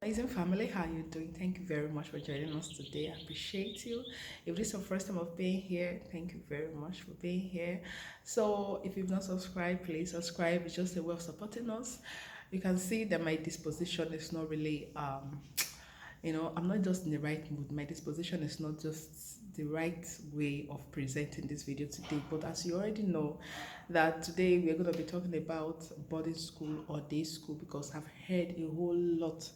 Amazing family, how you doing? Thank you very much for joining us today. I appreciate you. If this is your first time of being here, thank you very much for being here. So if you've not subscribed, please subscribe. It's just a way of supporting us. You can see that my disposition is not really I'm not just in the right mood. My disposition is not just the right way of presenting this video today. But as you already know, that today we're going to be talking about boarding school or day school because I've heard a whole lot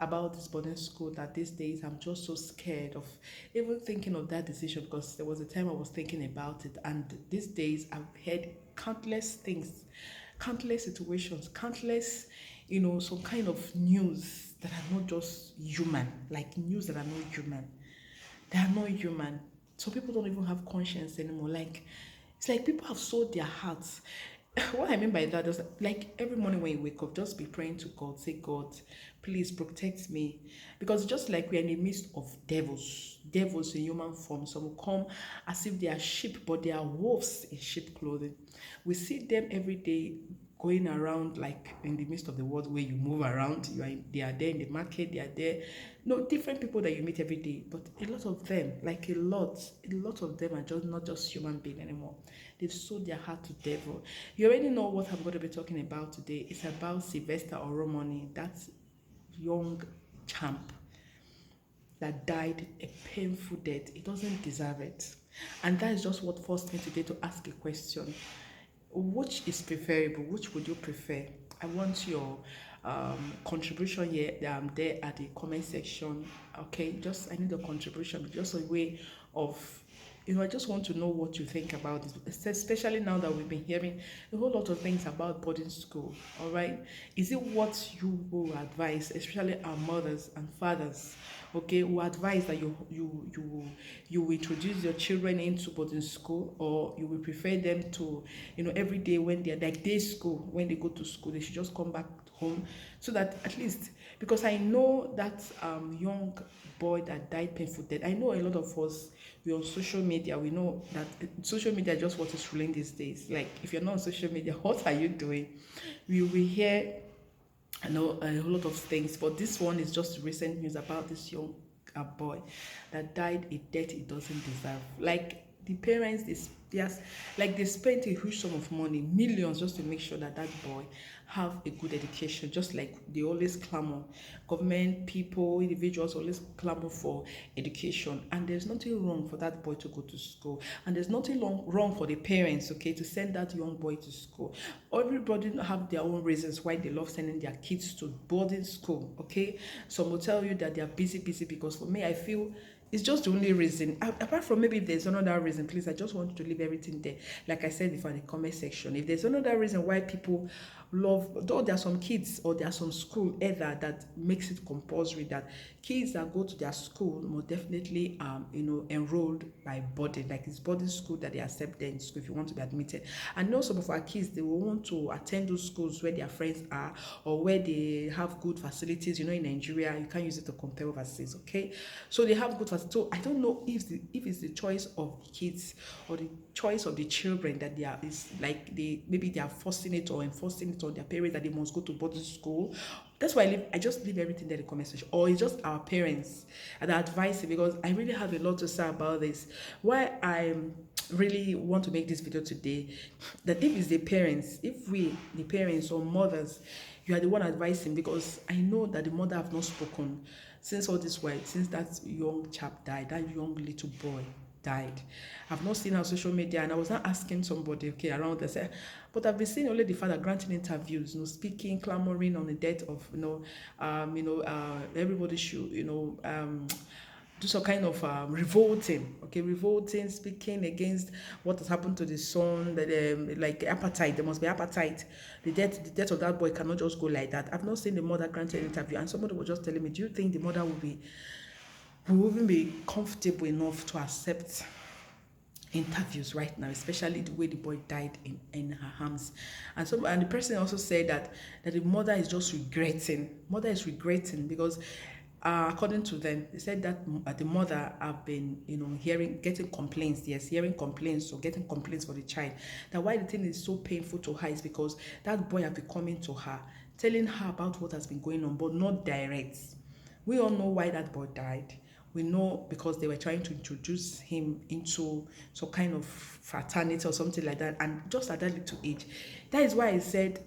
about this boarding school that these days I'm just so scared of even thinking of that decision because there was a time I was thinking about it, and these days I've heard countless things, countless situations, countless, some kind of news that are not just human, like news that are not human. They are not human. So people don't even have conscience anymore. Like it's like people have sold their hearts. What I mean by that is like every morning when you wake up, just be praying to God. Say, God, please protect me. Because just like we're in the midst of devils, devils in human form, some will come as if they are sheep, but they are wolves in sheep clothing. We see them every day going around like in the midst of the world where you move around, they are there in the market, they are there, no, different people that you meet every day, but a lot of them, like a lot of them are just not just human being anymore. They've sold their heart to devil. You already know what I'm going to be talking about today. It's about Sylvester Oromoni, that young champ that died a painful death. He doesn't deserve it. And that is just what forced me today to ask a question. Which is preferable? Which would you prefer? I want your contribution here there at the comment section. Okay, just I need a contribution, just a way of I just want to know what you think about this, especially now that we've been hearing a whole lot of things about boarding school. All right, is it what you will advise, especially our mothers and fathers? Okay, who advise that you will introduce your children into boarding school, or you will prefer them to, every day when they're like day school, when they go to school, they should just come back home, so that at least, because I know that young boy that died painful death. I know a lot of us, we're on social media. We know that social media is just what is ruling these days. Like if you're not on social media, what are you doing? We will hear, I know, a whole lot of things, but this one is just recent news about this young boy that died a death he doesn't deserve. Like the parents, yes, like they spent a huge sum of money, millions, just to make sure that that boy have a good education. Just like they always clamor, government, people, individuals always clamor for education, and there's nothing wrong for that boy to go to school, and there's nothing wrong for the parents, okay, to send that young boy to school. Everybody have their own reasons why they love sending their kids to boarding school, okay. Some will tell you that they are busy, because for me I feel it's just the only reason. Apart from maybe if there's another reason, please, I just want to leave everything there. Like I said before in the comment section, if there's another reason why people love, though there are some kids or there are some school either that makes it compulsory that kids that go to their school must definitely enrolled by boarding, like it's boarding school that they accept them in school if you want to be admitted. And know some of our kids, they will want to attend those schools where their friends are or where they have good facilities. In Nigeria you can't use it to compare overseas, okay. So they have good facilities. So I don't know if it's the choice of the kids or the choice of the children that they are, is like maybe they are forcing it or enforcing it on their parents that they must go to boarding school. That's why I just leave everything there in the comment section, or it's just our parents and advice, because I really have a lot to say about this. Why I really want to make this video today, that if it's the parents, if we the parents or mothers, you are the one advising, because I know that the mother have not spoken since all this while, since that young chap died, that young little boy died. I've not seen her on social media, and I was not asking somebody, okay, around there, say, but I've been seeing only the father granting interviews, speaking, clamoring on the death of, everybody should, do some kind of revolting, okay, revolting, speaking against what has happened to the son, that like appetite, there must be appetite. The death of that boy cannot just go like that. I've not seen the mother granted an interview, and somebody was just telling me, do you think the mother will even be comfortable enough to accept interviews right now, especially the way the boy died in her arms? And the person also said that the mother is just regretting because according to them, they said that the mother have been, getting complaints, yes, hearing complaints or getting complaints for the child, that why the thing is so painful to her is because that boy have been coming to her, telling her about what has been going on, but not direct. We all know why that boy died. We know because they were trying to introduce him into some kind of fraternity or something like that, and just at that little age. That is why I said,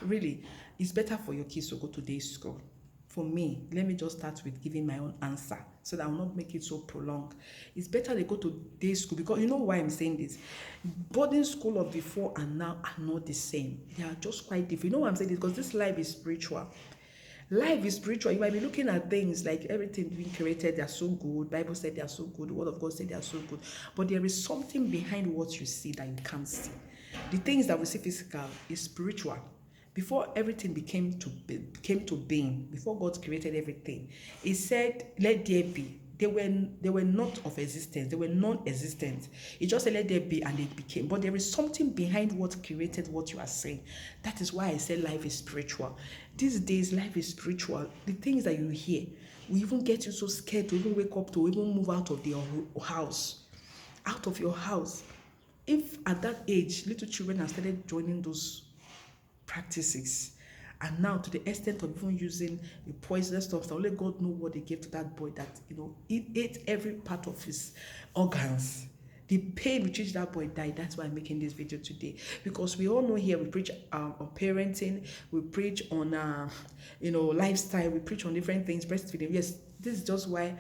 really, it's better for your kids to go to day school. For me, let me just start with giving my own answer so that I will not make it so prolonged. It's better they go to day school, because you know why I'm saying this. Boarding school of before and now are not the same. They are just quite different. You know why I'm saying this? Because this life is spiritual. Life is spiritual. You might be looking at things like everything being created, they are so good. Bible said they are so good. The word of God said they are so good. But there is something behind what you see that you can't see. The things that we see physical is spiritual. Before everything came to being, before God created everything, He said, "Let there be." They were not of existence. They were non-existent. He just said, "Let there be," and it became. But there is something behind what created what you are saying. That is why I say life is spiritual. These days, life is spiritual. The things that you hear will even get you so scared to even wake up, to even move out of your house, out of your house. If at that age, little children have started joining those practices, and now to the extent of even using the poisonous stuff that only God know what they gave to that boy, that it ate every part of his organs. The pain with which that boy died. That's why I'm making this video today, because we all know here we preach on parenting, we preach on lifestyle, we preach on different things, breastfeeding. Yes, this is just why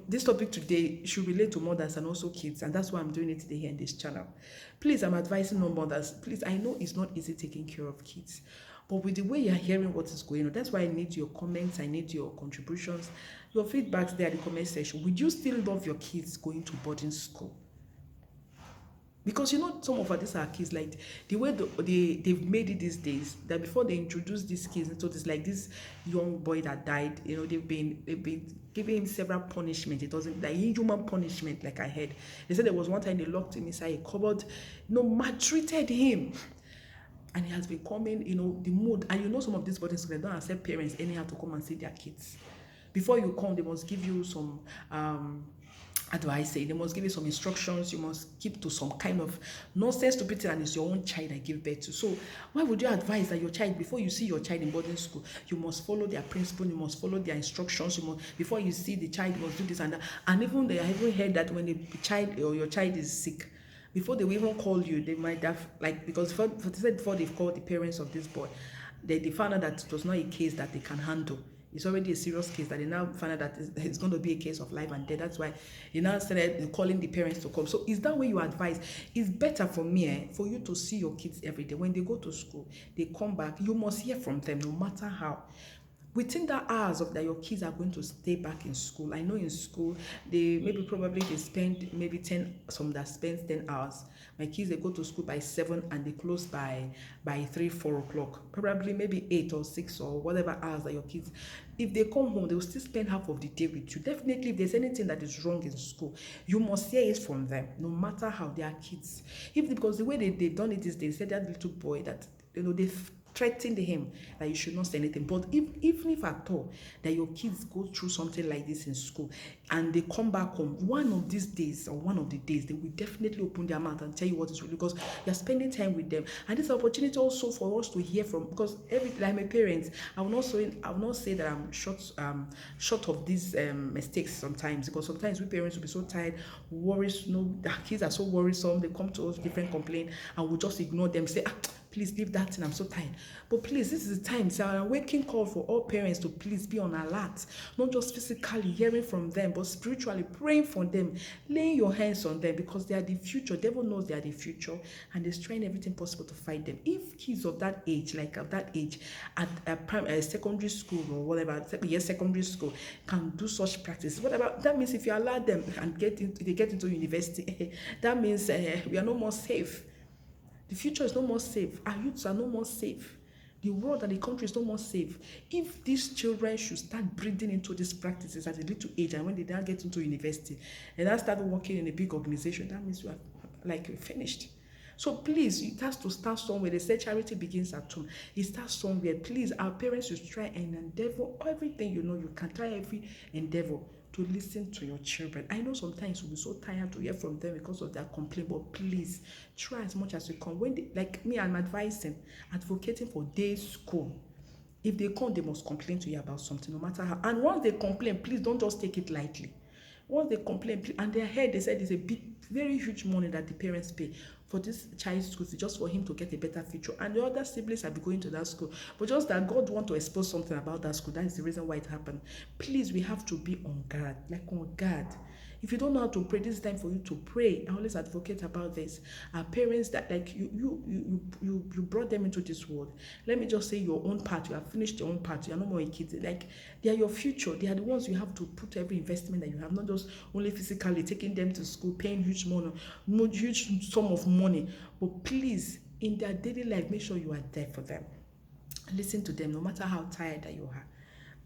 this topic today should relate to mothers and also kids, and that's why I'm doing it today here in this channel. Please, I'm advising on mothers. Please, I know it's not easy taking care of kids, but with the way you're hearing what is going on, that's why I need your comments, I need your contributions, your feedbacks there at the comment section. Would you still love your kids going to boarding school? Because some of these are kids, like the way they've made it these days, that before they introduce these kids into this, like this young boy that died, they've been giving him several punishments. It wasn't like inhuman punishment, like I heard. They said there was one time they locked him inside a cupboard, maltreated him. And he has been coming, the mood. And some of these boarding schools, they don't accept parents anyhow to come and see their kids. Before you come, they must give you some how do I say, they must give you some instructions. You must keep to some kind of nonsense to put it, and it's your own child that give birth to. So why would you advise that your child, before you see your child in boarding school, you must follow their principle, you must follow their instructions, before you see the child, you must do this and that. And even they have even heard that when the child or your child is sick, before they will even call you, they might have, because before they've called the parents of this boy, they found out that it was not a case that they can handle. It's already a serious case, that they now find out that it's going to be a case of life and death. That's why they now started calling the parents to come. So is that way you advise? It's better for me, for you to see your kids every day. When they go to school, they come back, you must hear from them, no matter how. Within that hours of that your kids are going to stay back in school. I know in school they spend maybe 10, some that spends 10 hours. My kids, they go to school by 7 and they close by 3-4 o'clock, probably maybe 8 or 6 or whatever hours that your kids, if they come home, they will still spend half of the day with you. Definitely, if there's anything that is wrong in school, you must hear it from them, no matter how they are kids. Because the way they've done it is, they said that little boy that they've threatened him that you should not say anything. But even if at all that your kids go through something like this in school and they come back home, one of these days or one of the days, they will definitely open their mouth and tell you what is real, because you're spending time with them. And this is an opportunity also for us to hear from, because like my parents, I will not say that I'm short of these mistakes sometimes, because sometimes we parents will be so tired, worries, our kids are so worrisome, they come to us different complaint, and we'll just ignore them, say, please leave that thing, I'm so tired. But please, this is the time. It's a waking call for all parents to please be on alert, not just physically hearing from them, but spiritually praying for them, laying your hands on them, because they are the future. The devil knows they are the future, and he's trying everything possible to fight them. If kids of that age, at secondary school or whatever, secondary school, can do such practice, whatever, that means if you allow them and they get into university, that means we are no more safe. The future is no more safe. Our youths are no more safe. The world and the country is no more safe. If these children should start breathing into these practices at a little age, and when they now get into university and then start working in a big organization, that means we are finished. So please, it has to start somewhere. They say charity begins at home. It starts somewhere. Please, our parents should try and endeavor everything you can try every endeavor to listen to your children. I know sometimes we'll be so tired to hear from them because of their complaint, but please try as much as you can. When like me, I'm advising, advocating for day school. If they come, they must complain to you about something, no matter how. And once they complain, please don't just take it lightly. Once they complain, and their head, they said it's a big, very huge money that the parents pay for this child's school fee, just for him to get a better future. And the other siblings have been going to that school, but just that God want to expose something about that school. That is the reason why it happened. Please, we have to be on guard, like on guard. If you don't know how to pray, this is time for you to pray. I always advocate about this. Our parents that, like, you brought them into this world. Let me just say your own part. You have finished your own part. You are no more a kid. Like, they are your future. They are the ones you have to put every investment that you have, not just only physically taking them to school, paying huge money, huge sum of money. But please, in their daily life, make sure you are there for them. Listen to them, no matter how tired that you are.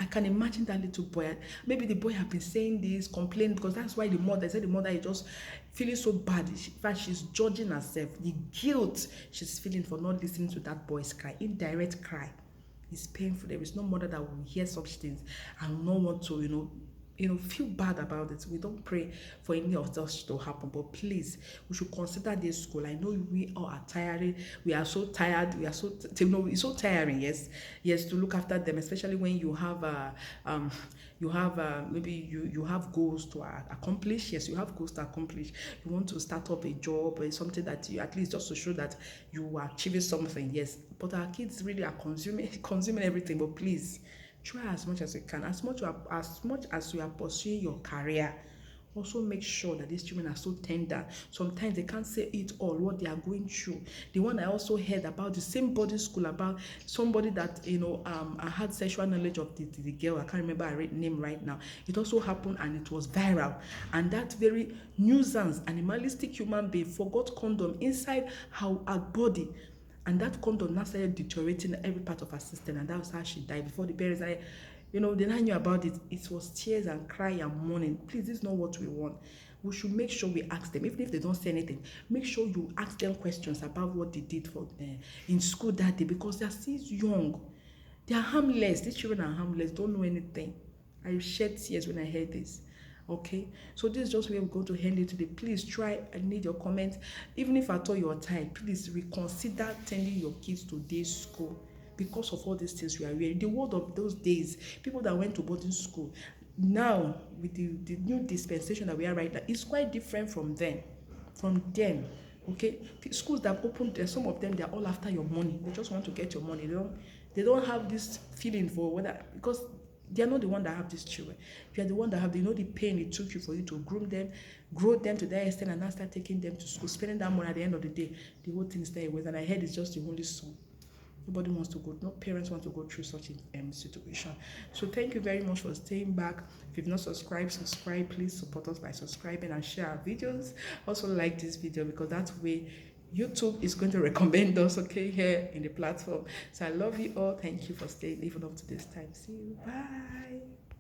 I can imagine that little boy. Maybe the boy have been saying this, complaining, because that's why the mother said the mother is just feeling so bad. In fact, she's judging herself. The guilt she's feeling for not listening to that boy's cry, indirect cry, is painful. There is no mother that will hear such things and not want to, feel bad about it. We don't pray for any of this to happen, but please, we should consider this school. I know we all are tired. We are so tired. We are so it's so tiring. Yes, to look after them, especially when you have maybe you have goals to accomplish. Yes, you have goals to accomplish. You want to start up a job or something that you, at least just to show that you are achieving something. Yes, but our kids really are consuming everything. But please, try as much as you can, as much as you are pursuing your career. Also make sure that these children are so tender. Sometimes they can't say it all what they are going through. The one I also heard about, the same boarding school, about somebody that I had sexual knowledge of the girl. I can't remember her name right now. It also happened and it was viral. And that very nuisance, animalistic human being forgot condom inside her body. And that condom now started deteriorating every part of her system, and that was how she died. Before the parents, they now knew about it. It was tears and cry and mourning. Please, this is not what we want. We should make sure we ask them, even if they don't say anything. Make sure you ask them questions about what they did for in school that day, because they are still young. They are harmless. These children are harmless. Don't know anything. I shed tears when I heard this. Okay, so this is just where we're going to end it today. Please try. I need your comments. Even if at all you're tired, please reconsider sending your kids to day school, because of all these things we are wearing. The world of those days, people that went to boarding school, now with the new dispensation that we are right now, it's quite different from them. Okay, schools that have opened, some of them, they're all after your money. They just want to get your money. They don't have this feeling for whether, because they are not the one that have these children. You are the one that have, the pain it took you for you to groom them, grow them to that extent, and now start taking them to school, spending that money. At the end of the day, the whole thing is there with. And I heard it's just the only son. Nobody wants to go, no parents want to go through such a situation. So thank you very much for staying back. If you've not subscribed, subscribe. Please support us by subscribing and share our videos. Also like this video, because that way YouTube is going to recommend us, okay, here in the platform. So I love you all. Thank you for staying even up to this time. See you. Bye.